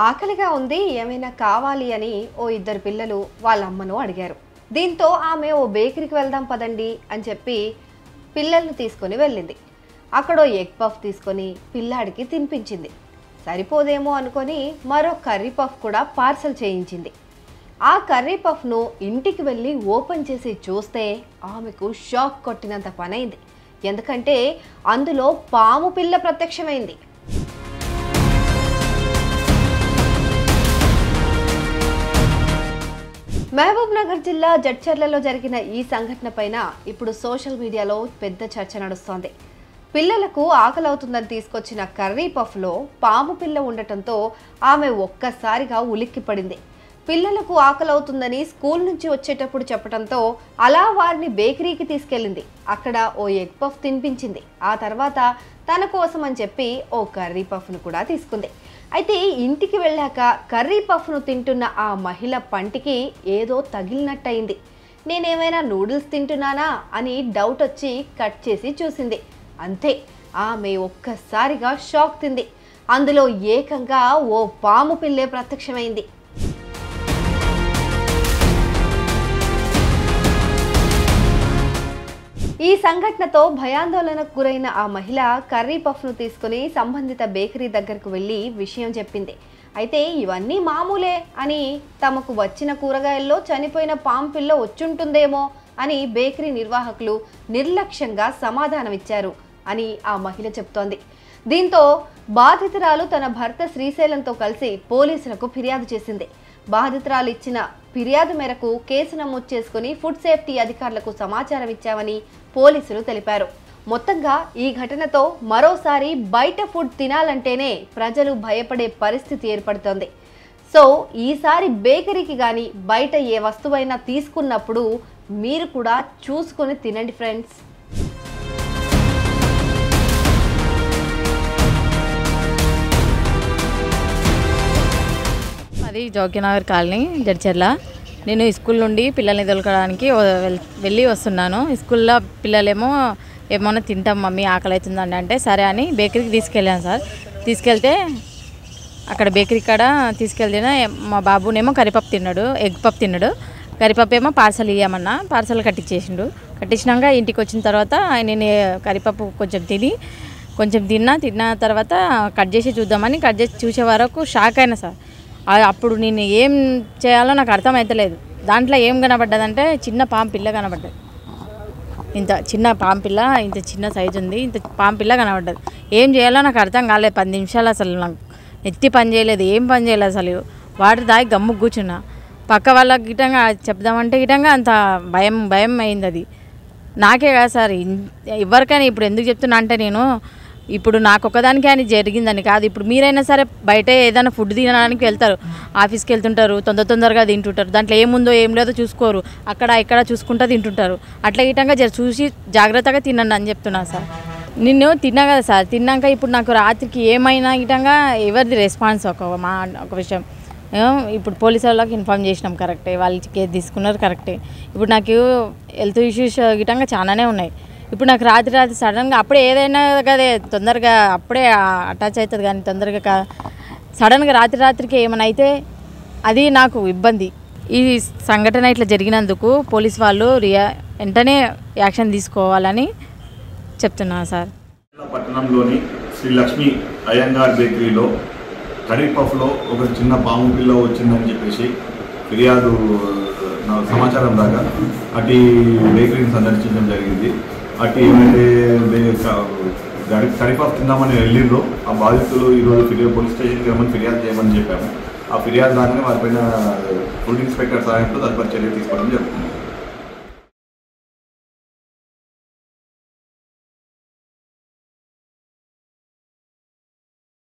ఆకలిగా ఉంది ఏమైనా కావాలి అని ఓ ఇద్దరు పిల్లలు వాళ్ళ అమ్మను అడిగారు. దీంతో ఆమె ఓ బేకరీకి వెళ్దాం పదండి అని చెప్పి పిల్లల్ని తీసుకొని వెళ్ళింది. అక్కడ ఎగ్ పఫ్ తీసుకొని పిల్లాడికి తినిపించింది. సరిపోదేమో అనుకొని మరో కర్రీ పఫ్ కూడా పార్సల్ చేయించింది. ఆ కర్రీ పఫ్ను ఇంటికి వెళ్ళి ఓపెన్ చేసి చూస్తే ఆమెకు షాక్ కొట్టినంత పనైంది. ఎందుకంటే అందులో పాము పిల్ల ప్రత్యక్షమైంది. మహబూబ్ నగర్ జిల్లా జడ్చర్లలో జరిగిన ఈ సంఘటన పైన ఇప్పుడు సోషల్ మీడియాలో పెద్ద చర్చ నడుస్తోంది. పిల్లలకు ఆకలవుతుందని తీసుకొచ్చిన కర్రీ పఫ్లో పాము పిల్ల ఉండటంతో ఆమె ఒక్కసారిగా ఉలిక్కిపడింది. పిల్లలకు ఆకలవుతుందని స్కూల్ నుంచి వచ్చేటప్పుడు చెప్పడంతో అలా వారిని బేకరీకి తీసుకెళ్ళింది. అక్కడ ఓ ఎగ్ పఫ్ తినిపించింది. ఆ తర్వాత తన కోసం అని చెప్పి ఓ కర్రీ పఫ్ను కూడా తీసుకుంది. అయితే ఇంటికి వెళ్ళాక కర్రీ పఫ్ను తింటున్న ఆ మహిళ పంటికి ఏదో తగిలినట్టయింది. నేనేమైనా నూడిల్స్ తింటున్నానా అని డౌట్ వచ్చి కట్ చేసి చూసింది. అంతే, ఆమె ఒక్కసారిగా షాక్ తింది. అందులో ఏకంగా ఓ పాము పిల్లే ప్రత్యక్షమైంది. ఈ సంఘటనతో భయాందోళనకు గురైన ఆ మహిళ కర్రీ పఫ్ను తీసుకుని సంబంధిత బేకరీ దగ్గరకు వెళ్ళి విషయం చెప్పింది. అయితే ఇవన్నీ మామూలే అని, తమకు వచ్చిన కూరగాయల్లో చనిపోయిన పాము పిల్ల వచ్చుంటుందేమో అని బేకరీ నిర్వాహకులు నిర్లక్ష్యంగా సమాధానమిచ్చారు అని ఆ మహిళ చెప్తోంది. దీంతో బాధితురాలు తన భర్త శ్రీశైలంతో కలిసి పోలీసులకు ఫిర్యాదు చేసింది. బాధితురాలు ఇచ్చిన ఫిర్యాదు మేరకు కేసు నమోదు చేసుకుని ఫుడ్ సేఫ్టీ అధికారులకు సమాచారం ఇచ్చామని పోలీసులు తెలిపారు. మొత్తంగా ఈ ఘటనతో మరోసారి బయట ఫుడ్ తినాలంటేనే ప్రజలు భయపడే పరిస్థితి ఏర్పడుతోంది. సో ఈసారి బేకరీకి కానీ బయట ఏ వస్తువైనా తీసుకున్నప్పుడు మీరు కూడా చూసుకొని తినండి ఫ్రెండ్స్. అది జోకినగర్ కాలనీ జడ్చర్ల. నేను స్కూల్ నుండి పిల్లల్ని తొలకడానికి వెళ్ళి వస్తున్నాను. స్కూల్లో పిల్లలేమో ఏమన్నా తింటాం మమ్మీ ఆకలి అవుతుందండి అంటే సరే అని బేకరీకి తీసుకెళ్ళాను సార్. తీసుకెళ్తే అక్కడ బేకరీ కాడ తీసుకెళ్తేనే మా బాబునేమో కర్రీపప్పు తిన్నాడు, ఎగ్ పప్పు తిన్నాడు. కర్రీపప్పు ఏమో పార్సల్ ఇవ్వమన్నా పార్సల్ కట్టించేసిండు. కట్టించినాక ఇంటికి వచ్చిన తర్వాత నేను కర్రీపప్పు కొంచెం తిన్న తర్వాత కట్ చేసి చూద్దామని కట్ చేసి చూసే వరకు షాక్ అయినా సార్. అప్పుడు నేను ఏం చేయాలో నాకు అర్థమవుతలేదు. దాంట్లో ఏం కనబడ్డదంటే చిన్న పాము పిల్ల కనబడ్డది. ఇంత చిన్న పాము పిల్ల, ఇంత చిన్న సైజు ఉంది, ఇంత పాము పిల్ల కనబడ్డది. ఏం చేయాలో నాకు అర్థం కాలేదు. 10 నిమిషాలు అసలు నాకు ఎత్తి పని చేయలేదు, ఏం పని చేయలేదు. అసలు వాటర్ దాగి గమ్ము కూర్చున్నా. పక్క వాళ్ళకి గిటంగా చెప్దామంటే గిటంగా అంత భయం అయింది. అది నాకే కాదు సార్, ఎవరికైనా. ఇప్పుడు ఎందుకు చెప్తున్నా అంటే నేను ఇప్పుడు నాకు ఒక్కదానికి అని జరిగిందని కాదు. ఇప్పుడు మీరైనా సరే బయట ఏదైనా ఫుడ్ తినడానికి వెళ్తారు, ఆఫీస్కి వెళ్తుంటారు, తొందరగా తింటుంటారు. దాంట్లో ఏముందో ఏం లేదో చూసుకోరు, అక్కడ ఇక్కడ చూసుకుంటూ తింటుంటారు. అట్లా గిట్టంగా చూసి జాగ్రత్తగా తినండి అని చెప్తున్నా సార్. నిన్ను తిన్నా కదా సార్, తిన్నాక ఇప్పుడు నాకు రాత్రికి ఏమైనా గిట్టంగా ఎవరిది రెస్పాన్స్ ఒక విషయం. ఇప్పుడు పోలీసు వాళ్ళకి ఇన్ఫార్మ్ చేసినాం కరెక్టే, వాళ్ళు కేసు తీసుకున్నారు కరెక్టే. ఇప్పుడు నాకు హెల్త్ ఇష్యూస్ గిట్టంగా చాలానే ఉన్నాయి. ఇప్పుడు నాకు రాత్రి సడన్గా అప్పుడే ఏదైనా కదే తొందరగా అప్పుడే అటాచ్ అవుతుంది, కానీ తొందరగా సడన్గా రాత్రికి ఏమైనా అయితే అది నాకు ఇబ్బంది. ఈ సంఘటన ఇట్లా జరిగినందుకు పోలీస్ వాళ్ళు వెంటనే యాక్షన్ తీసుకోవాలని చెప్తున్నా సార్. పట్టణంలోని శ్రీ లక్ష్మీ అయ్యంగార్ బేకరీలో కర్రీ పఫ్లో ఒక చిన్న పాము పిల్ల వచ్చిందని చెప్పేసి ఫిర్యాదు సమాచారం దాకా అటు బేకరీని సందర్శించడం జరిగింది. అటు ఏమైతే కర్రీ పఫ్ తిందామని వెళ్ళిందో ఆ బాధితులు ఈరోజు పోలీస్ స్టేషన్కి ఏమని ఫిర్యాదు చేయమని చెప్పాము. ఆ ఫిర్యాదు రాగానే వారిపైన ఫుడ్ ఇన్స్పెక్టర్ సహాయంతో తదుపరి చర్య తీసుకోవడం జరుగుతుంది.